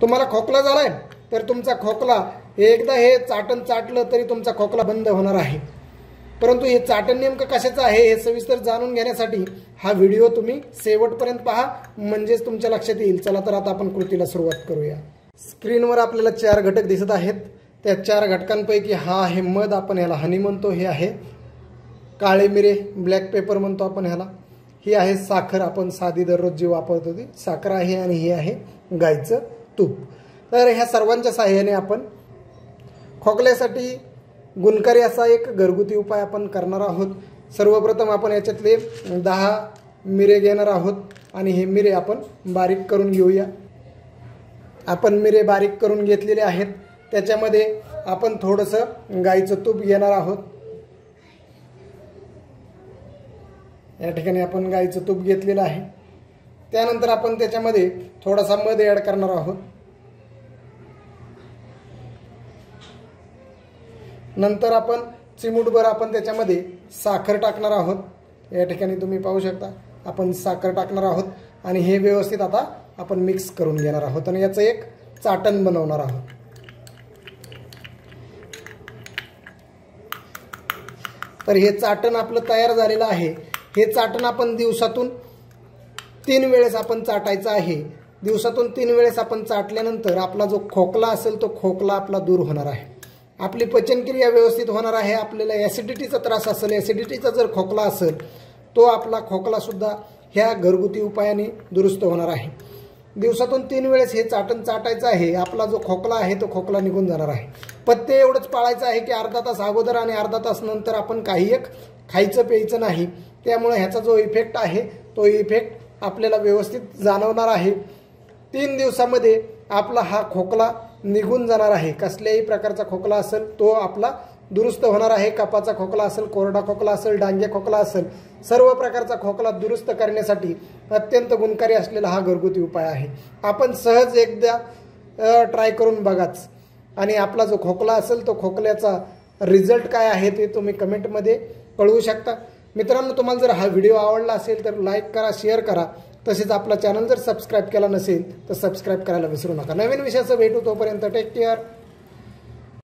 तुम्हाला खोकला झालाय तर तुमचा खोकला एकदा हे चाटण चाटलं तरी तुमचा खोकला बंद होणार आहे। परंतु हे चाटण नेमकं कशाचं आहे हे सविस्तर जाणून घेण्यासाठी हा व्हिडिओ तुम्ही शेवटपर्यंत पहा, म्हणजेच तुमच्या लक्षात येईल। चला तर आता आपण कृतीला सुरुवात करूया। स्क्रीनवर आपल्याला 4 घटक दिसत आहेत। त्या 4 घटकांपैकी हा आहे मध, आपण ह्याला हनी म्हणतो। हे आहे काळे मिरे, ब्लॅक पेपर म्हणतो आपण ह्याला। ही आहे साखर, आपण साधी दररोज जी वापरतो ती साखर आहे। आणि ही आहे गाईचं तूप। तर ह्या सर्वांच्या सहाय्याने आपण खोकल्यासाठी गुणकारी असा एक घरगुती उपाय आपण करणार आहोत। सर्वप्रथम आपण याच्यातले 10 मिरे घेणार आहोत आणि हे मिरे आपण बारीक करून घेऊया। आपण मिरे बारीक करून घेतलेले आहेत। त्याच्यामध्ये आपण थोडंसं गाईचं तूप घेणार आहोत। या ठिकाणी आपण गाईचं तूप घेतलेलं आहे। त्यानंतर आपण त्याच्यामध्ये थोडासा मध ॲड करणार आहोत। नंतर आपण चिमूटभर आपण त्याच्यामध्ये साखर टाकणार आहोत। या ठिकाणी तुम्ही पाहू शकता आपण साखर टाकणार आहोत आणि हे व्यवस्थित आता आपण मिक्स करून घेणार आहोत आणि याचं एक चाटण बनवणार आहोत। तर हे चाटण आपलं तयार झालेलं आहे। हे चाटण आपण दिवसातून 3 वेळेस आपण चाटायचं आहे। दिवसातून 3 वेळेस आपण चाटल्यानंतर आपला जो खोकला असेल तो खोकला आपला दूर होणार आहे। आपली पचनक्रिया व्यवस्थित होणार आहे। आपल्याला ॲसिडिटीचा त्रास असेल, ॲसिडिटीचा जर खोकला असेल तो आपला खोकला सुद्धा ह्या घरगुती उपायाने दुरुस्त होणार आहे। दिवसातून 3 वेळेस हे चाटण चाटायचं आहे। आपला जो खोकला आहे तो खोकला निघून जाणार आहे। पथ्य एवढंच पाळायचं आहे की अर्धा तास अगोदर आणि अर्धा तास नंतर आपण काही एक खायचं प्यायचं नाही। त्यामुळे ह्याचा जो इफेक्ट आहे तो इफेक्ट आपल्याला व्यवस्थित जाणवणार आहे। 3 दिवसामध्ये आपला हा खोकला निघून जाणार आहे। कसल्याही प्रकारचा खोकला असेल तो आपला दुरुस्त होणार आहे। कफाचा खोकला असेल, कोरडा खोकला असेल, डांगे खोकला असेल, सर्व प्रकारचा खोकला दुरुस्त करण्यासाठी अत्यंत गुणकारी असलेला हा घरगुती उपाय आहे। आपण सहज एकदा ट्राय करून बघाच आणि आपला जो खोकला असेल तो खोकल्याचा रिझल्ट काय आहे ते तुम्ही कमेंटमध्ये कळवू शकता। मित्रांनो, तुम्हाला जर हा व्हिडिओ आवडला असेल तर लाईक करा, शेअर करा। तसेच आपला चॅनल जर सबस्क्राईब केला नसेल तर सबस्क्राईब करायला विसरू नका। नवीन विषयाचं भेटू, तोपर्यंत टेक केअर।